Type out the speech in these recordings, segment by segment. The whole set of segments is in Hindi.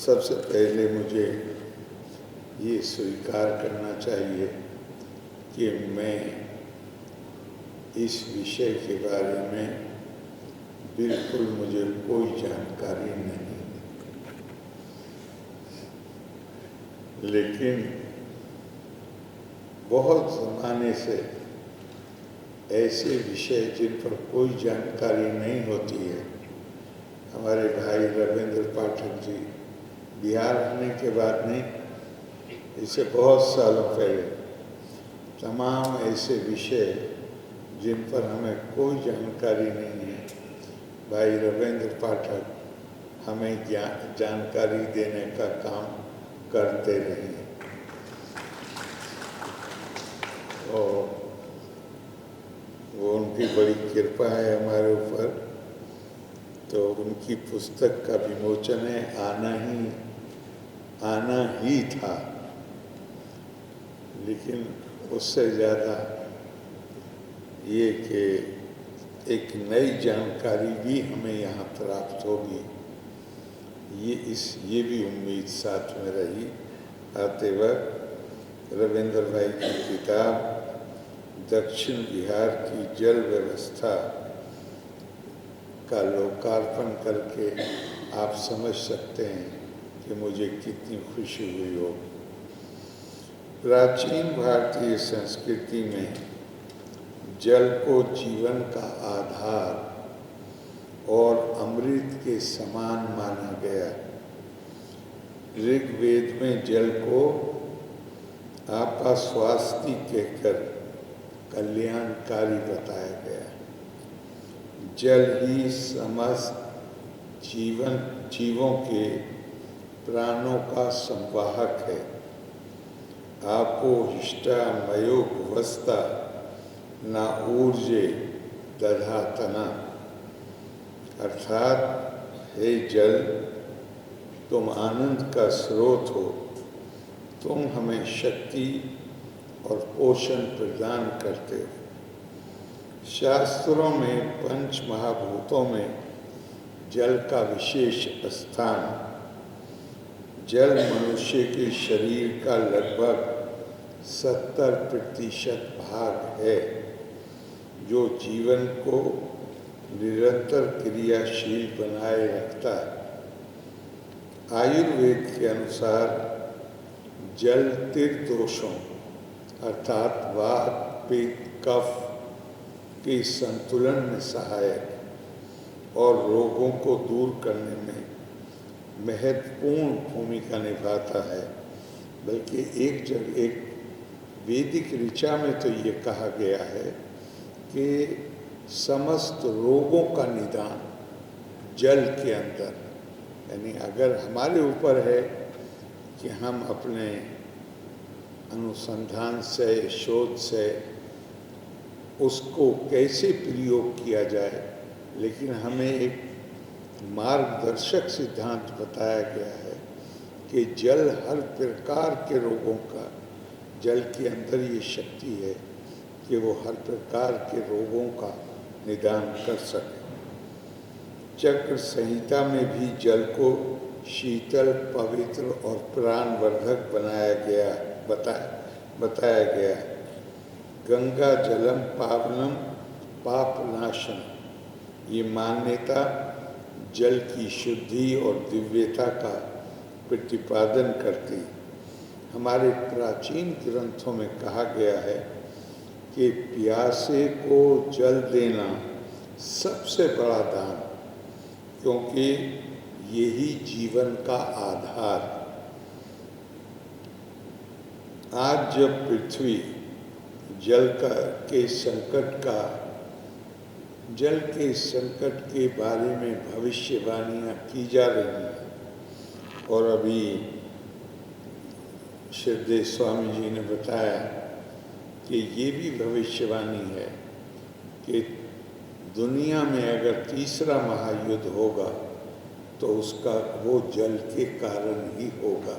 सबसे पहले मुझे ये स्वीकार करना चाहिए कि मैं इस विषय के बारे में बिल्कुल मुझे कोई जानकारी नहीं, लेकिन बहुत ज़माने से ऐसे विषय जिन पर कोई जानकारी नहीं होती है, हमारे भाई रविंद्र पाठक जी बिहार आने के बाद नहीं, इससे बहुत सालों पहले तमाम ऐसे विषय जिन पर हमें कोई जानकारी नहीं है, भाई रविंद्र पाठक हमें जानकारी देने का काम करते रहे। और वो उनकी बड़ी कृपा है हमारे ऊपर। तो उनकी पुस्तक का विमोचन है, आना ही था, लेकिन उससे ज़्यादा ये कि एक नई जानकारी भी हमें यहाँ प्राप्त होगी, ये भी उम्मीद साथ में रही। आते वक्त रविंद्र भाई की किताब दक्षिण बिहार की जल व्यवस्था का लोकार्पण करके आप समझ सकते हैं कि मुझे कितनी खुशी हुई हो। प्राचीन भारतीय संस्कृति में जल को जीवन का आधार और अमृत के समान माना गया। ऋग्वेद में जल को आपास्वास्ति कहकर कल्याणकारी बताया गया। जल ही समस्त जीवों के प्राणों का संवाहक है। आपो हिष्टा मयो भुवस्ता न ऊर्जे दधातना, अर्थात हे जल, तुम आनंद का स्रोत हो, तुम हमें शक्ति और पोषण प्रदान करते हो। शास्त्रों में पंच महाभूतों में जल का विशेष स्थान। जल मनुष्य के शरीर का लगभग 70% भाग है, जो जीवन को निरंतर क्रियाशील बनाए रखता है। आयुर्वेद के अनुसार जल त्रिदोषों अर्थात वात, पित्त, कफ के संतुलन में सहायक और रोगों को दूर करने में महत्वपूर्ण भूमिका निभाता है। बल्कि एक वैदिक ऋचा में तो ये कहा गया है कि समस्त रोगों का निदान जल के अंदर, यानी अगर हमारे ऊपर है कि हम अपने अनुसंधान से, शोध से उसको कैसे प्रयोग किया जाए, लेकिन हमें एक मार्गदर्शक सिद्धांत बताया गया है कि जल हर प्रकार के रोगों का, जल के अंदर ये शक्ति है कि वो हर प्रकार के रोगों का निदान कर सके। चक्र संहिता में भी जल को शीतल, पवित्र और प्राणवर्धक बताया गया। गंगा जलम पावनम पापनाशन, ये मान्यता जल की शुद्धि और दिव्यता का प्रतिपादन करती। हमारे प्राचीन ग्रंथों में कहा गया है कि प्यासे को जल देना सबसे बड़ा दान, क्योंकि यही जीवन का आधार। आज जब पृथ्वी जल के संकट के बारे में भविष्यवाणियाँ की जा रही हैं, और अभी श्रद्धेय स्वामी जी ने बताया कि ये भी भविष्यवाणी है कि दुनिया में अगर तीसरा महायुद्ध होगा तो वो जल के कारण ही होगा।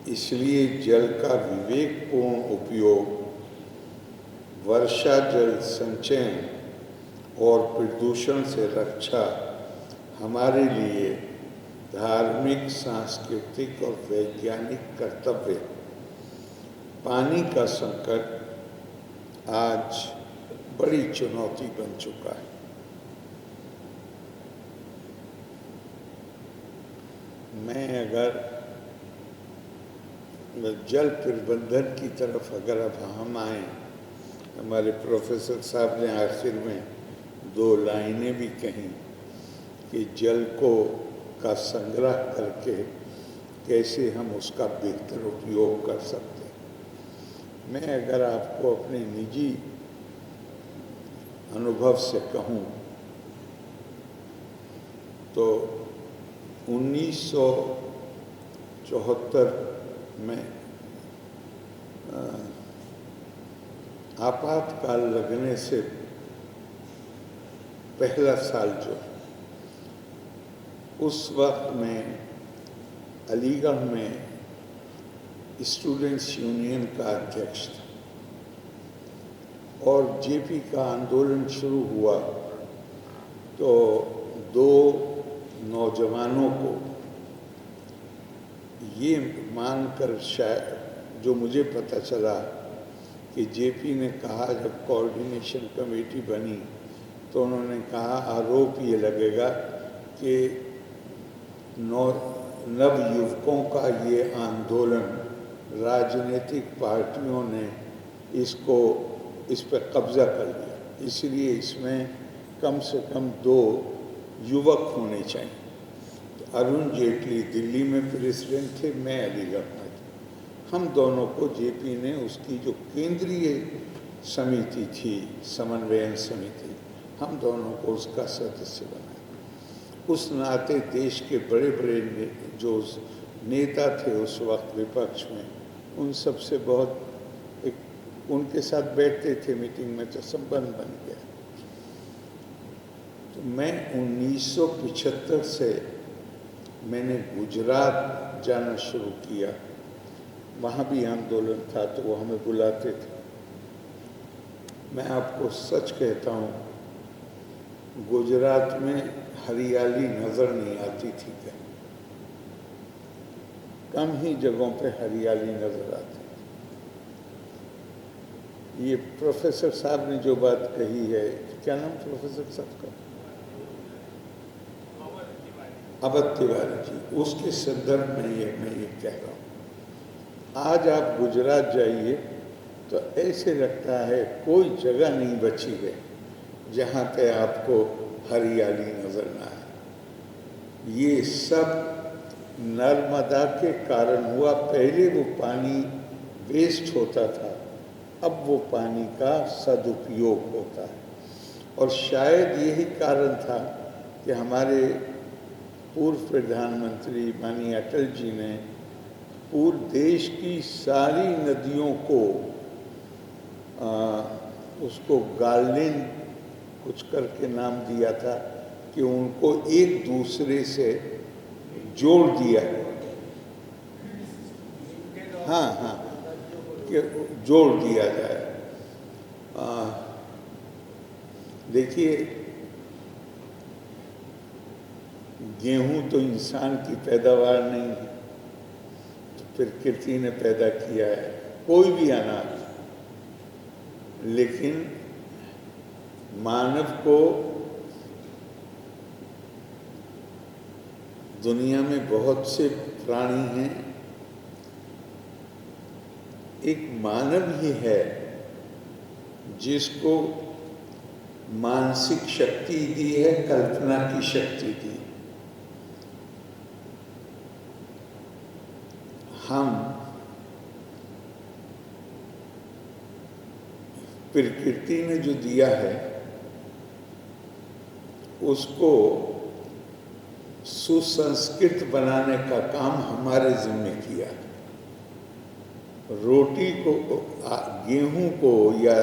इसलिए जल का विवेकपूर्ण उपयोग, वर्षा जल संचयन और प्रदूषण से रक्षा हमारे लिए धार्मिक, सांस्कृतिक और वैज्ञानिक कर्तव्य। पानी का संकट आज बड़ी चुनौती बन चुका है। मैं अगर जल प्रबंधन की तरफ अगर अब हम आए, हमारे प्रोफेसर साहब ने आखिर में 2 लाइनें भी कहीं कि जल का संग्रह करके कैसे हम उसका बेहतर उपयोग कर सकते हैं। मैं अगर आपको अपने निजी अनुभव से कहूँ तो 1974 में आपातकाल लगने से पहला साल जो, उस वक्त में अलीगढ़ में स्टूडेंट्स यूनियन का अध्यक्ष था और जेपी का आंदोलन शुरू हुआ तो 2 नौजवानों को ये मानकर, शायद जो मुझे पता चला कि जेपी ने कहा, जब कोऑर्डिनेशन कमेटी बनी तो उन्होंने कहा आरोप ये लगेगा कि नवयुवकों का ये आंदोलन राजनीतिक पार्टियों ने इस पर कब्जा कर लिया, इसलिए इसमें कम से कम 2 युवक होने चाहिए। तो अरुण जेटली दिल्ली में प्रेसिडेंट थे, मैं अलीगढ़ में था। हम दोनों को जेपी ने उसकी जो केंद्रीय समिति थी, समन्वयन समिति, हम दोनों को उसका सदस्य बनाया। उस नाते देश के बड़े बड़े जो नेता थे उस वक्त विपक्ष में, उन सब से बहुत उनके साथ बैठते थे मीटिंग में, तो संबंध बन गया। तो मैं 1975 से मैंने गुजरात जाना शुरू किया, वहाँ भी आंदोलन था तो वो हमें बुलाते थे। मैं आपको सच कहता हूँ, गुजरात में हरियाली नज़र नहीं आती थी कहीं, कम ही जगहों पे हरियाली नज़र आती। ये प्रोफेसर साहब ने जो बात कही है, क्या नाम प्रोफेसर साहब का? अवध तिवारी जी, उसके संदर्भ में मैं ये कह रहा हूँ। आज आप गुजरात जाइए तो ऐसे लगता है कोई जगह नहीं बची है जहाँ पे आपको हरियाली नजर ना आए। ये सब नर्मदा के कारण हुआ। पहले वो पानी वेस्ट होता था, अब वो पानी का सदुपयोग होता है। और शायद यही कारण था कि हमारे पूर्व प्रधानमंत्री माननीय अटल जी ने पूरे देश की सारी नदियों को उसको गार्लिन कुछ करके नाम दिया था कि उनको एक दूसरे से जोड़ दिया। हाँ, कि जोड़ दिया जाए। देखिए, गेहूं तो इंसान की पैदावार नहीं है, तो प्रकृति ने पैदा किया है, कोई भी अनाज। लेकिन मानव को दुनिया में बहुत से प्राणी हैं, एक मानव ही है जिसको मानसिक शक्ति दी है, कल्पना की शक्ति दी। हम प्रकृति ने जो दिया है उसको सुसंस्कृत बनाने का काम हमारे जिम्मे किया। रोटी को, गेहूं को या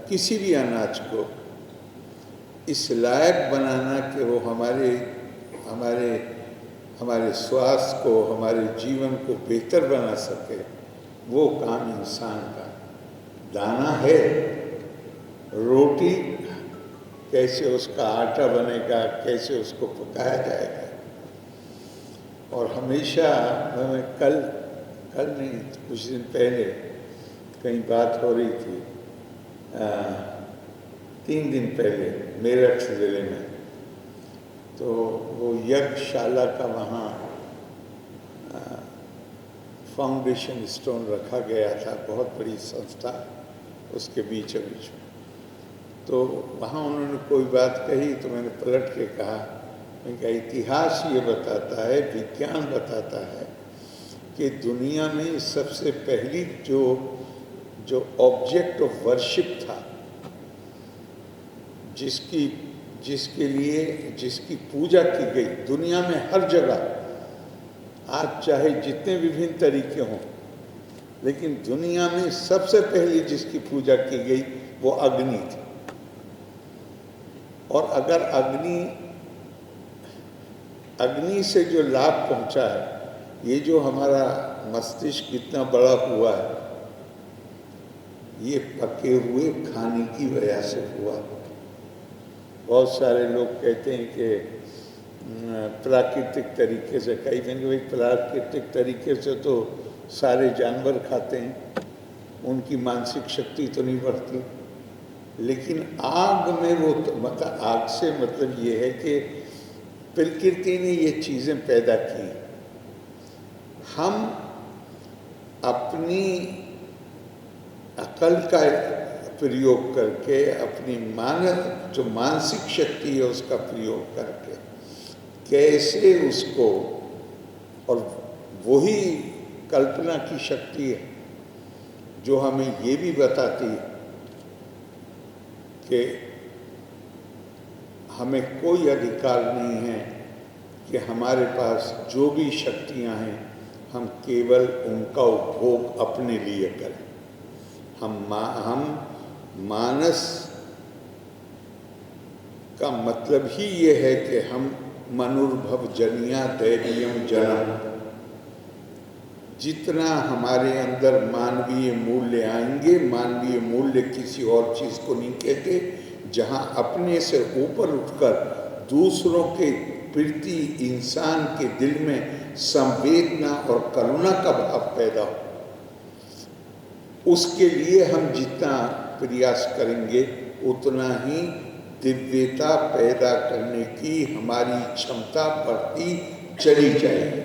किसी भी अनाज को इस लायक बनाना कि वो हमारे स्वास्थ्य को, हमारे जीवन को बेहतर बना सके, वो काम इंसान का। दाना है, रोटी कैसे उसका आटा बनेगा, कैसे उसको पकाया जाएगा, और हमेशा मैं कल नहीं, कुछ दिन पहले कहीं बात हो रही थी, 3 दिन पहले मेरठ ज़िले में, तो वो यज्ञशाला का वहाँ फाउंडेशन स्टोन रखा गया था, बहुत बड़ी संस्था उसके बीचों बीच में। तो वहाँ उन्होंने कोई बात कही तो मैंने पलट के कहा, मैं कहा इतिहास ये बताता है, विज्ञान बताता है कि दुनिया में सबसे पहली जो ऑब्जेक्ट ऑफ वर्शिप था, जिसकी पूजा की गई दुनिया में हर जगह, आज चाहे जितने विभिन्न तरीके हों, लेकिन दुनिया में सबसे पहले जिसकी पूजा की गई वो अग्नि थी। और अगर अग्नि से जो लाभ पहुंचा है, ये जो हमारा मस्तिष्क इतना बड़ा हुआ है, ये पके हुए खाने की वजह से हुआ। बहुत सारे लोग कहते हैं कि प्राकृतिक तरीके से, कई दिन भाई प्राकृतिक तरीके से तो सारे जानवर खाते हैं, उनकी मानसिक शक्ति तो नहीं बढ़ती, लेकिन आग में वो तो, मतलब आग से मतलब ये है कि प्रकृति ने ये चीज़ें पैदा की, हम अपनी अकल का प्रयोग करके, अपनी जो मानसिक शक्ति है उसका प्रयोग करके कैसे उसको, और वही कल्पना की शक्ति है जो हमें ये भी बताती है कि हमें कोई अधिकार नहीं है कि हमारे पास जो भी शक्तियां हैं हम केवल उनका उपभोग अपने लिए करें। हम मानस का मतलब ही ये है कि हम मनुर्भव जनिया दैवीयम जन्म, जितना हमारे अंदर मानवीय मूल्य आएंगे, मानवीय मूल्य किसी और चीज़ को नहीं कहते, जहाँ अपने से ऊपर उठकर दूसरों के प्रति इंसान के दिल में संवेदना और करुणा का भाव पैदा हो, उसके लिए हम जितना प्रयास करेंगे उतना ही दिव्यता पैदा करने की हमारी क्षमता बढ़ती चली जाएगी।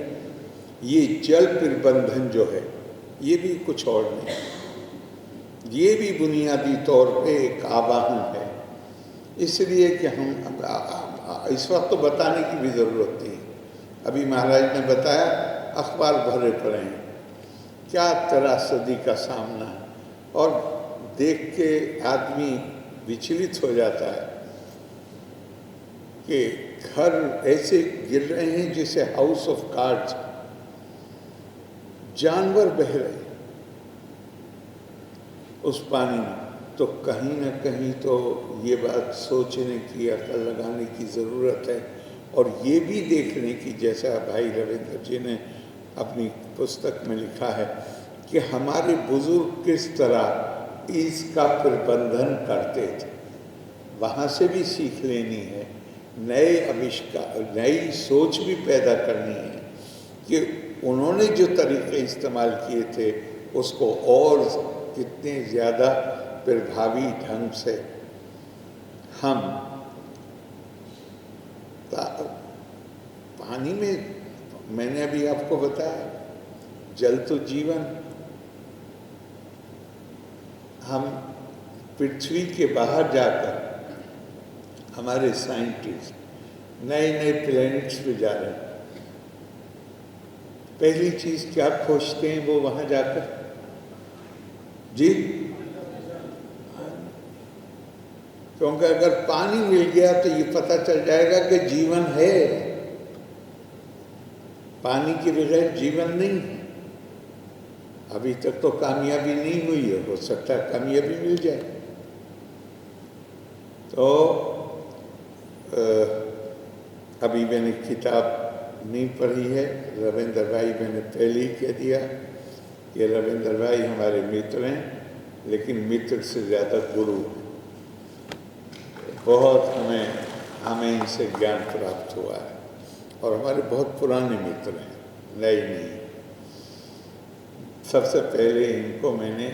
ये जल प्रबंधन जो है, ये भी कुछ और नहीं, ये भी बुनियादी तौर पे एक आवाहन है। इसलिए कि हम इस वक्त तो बताने की भी ज़रूरत नहीं, अभी महाराज ने बताया, अखबार भरे पड़े हैं, क्या त्रासदी का सामना है, और देख के आदमी विचलित हो जाता है कि घर ऐसे गिर रहे हैं जैसे हाउस ऑफ कार्ड्स, जानवर बह रहे उस पानी में। तो कहीं ना कहीं तो ये बात सोचने की, अकल लगाने की ज़रूरत है, और ये भी देखने की, जैसा भाई रविंद्र जी ने अपनी पुस्तक में लिखा है कि हमारे बुजुर्ग किस तरह इसका प्रबंधन करते थे, वहाँ से भी सीख लेनी है, नए आविष्कार, नई सोच भी पैदा करनी है कि उन्होंने जो तरीके इस्तेमाल किए थे उसको और कितने ज़्यादा प्रभावी ढंग से हम पानी में, मैंने अभी आपको बताया जल तो जीवन, हम पृथ्वी के बाहर जाकर हमारे साइंटिस्ट नए नए प्लैनेट्स पे जा रहे हैं, पहली चीज़ क्या खोजते हैं वो वहाँ जाकर जी, क्योंकि अगर पानी मिल गया तो ये पता चल जाएगा कि जीवन है, पानी के बगैर जीवन नहीं है। अभी तक तो कामयाबी नहीं हुई है, हो सकता है कामयाबी मिल जाए। तो अभी मैंने किताब नहीं पढ़ी है, रविंद्र भाई मैंने पहले ही कह दिया कि रविंद्र भाई हमारे मित्र हैं, लेकिन मित्र से ज़्यादा गुरु हैं। बहुत हमें इनसे ज्ञान प्राप्त हुआ है, और हमारे बहुत पुराने मित्र हैं। नई नहीं। सबसे पहले इनको मैंने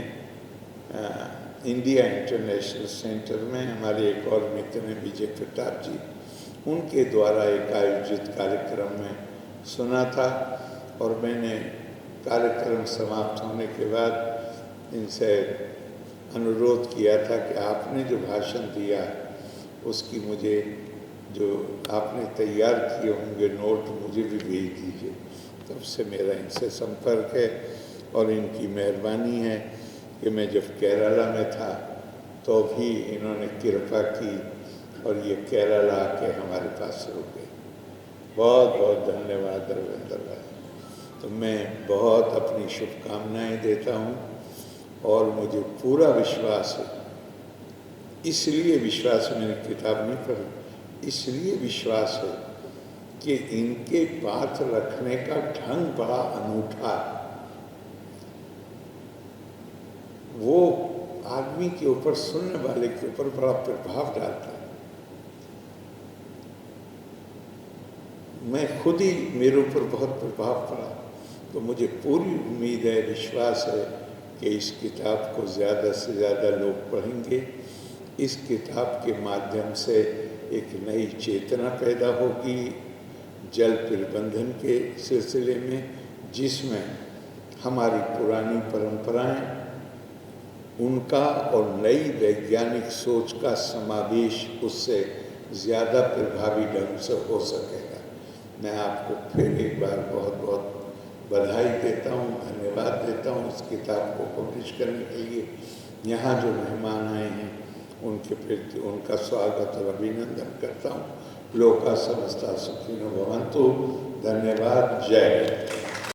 इंडिया इंटरनेशनल सेंटर में हमारे एक और मित्र हैं विजय प्रताप जी, उनके द्वारा एक आयोजित कार्यक्रम में सुना था और मैंने कार्यक्रम समाप्त होने के बाद इनसे अनुरोध किया था कि आपने जो भाषण दिया उसकी मुझे जो आपने तैयार किए होंगे नोट मुझे भी भेज दीजिए। तब से मेरा इनसे संपर्क है और इनकी मेहरबानी है कि मैं जब केरला में था तो भी इन्होंने कृपा की और ये केरला आके हमारे पास रुके। बहुत बहुत धन्यवाद रविंद्र भाई। तो मैं बहुत अपनी शुभकामनाएं देता हूँ और मुझे पूरा विश्वास है, इसलिए विश्वास है, मैंने किताब नहीं पढ़ी, इसलिए विश्वास है कि इनके बात रखने का ढंग बड़ा अनूठा है। वो आदमी के ऊपर, सुनने वाले के ऊपर बड़ा प्रभाव डालता है। मैं खुद ही, मेरे ऊपर बहुत प्रभाव पड़ा, तो मुझे पूरी उम्मीद है, विश्वास है कि इस किताब को ज़्यादा से ज़्यादा लोग पढ़ेंगे। इस किताब के माध्यम से एक नई चेतना पैदा होगी जल प्रबंधन के सिलसिले में, जिसमें हमारी पुरानी परंपराएं, उनका और नई वैज्ञानिक सोच का समावेश उससे ज़्यादा प्रभावी ढंग से हो सकेगा। मैं आपको फिर एक बार बहुत बहुत बधाई देता हूँ, धन्यवाद देता हूँ इस किताब को पब्लिश करने के लिए। यहाँ जो मेहमान आए हैं उनके प्रति उनका स्वागत और अभिनंदन करता हूँ। लोका समस्ता सुखिनो भवन्तु। धन्यवाद। जय हिंद।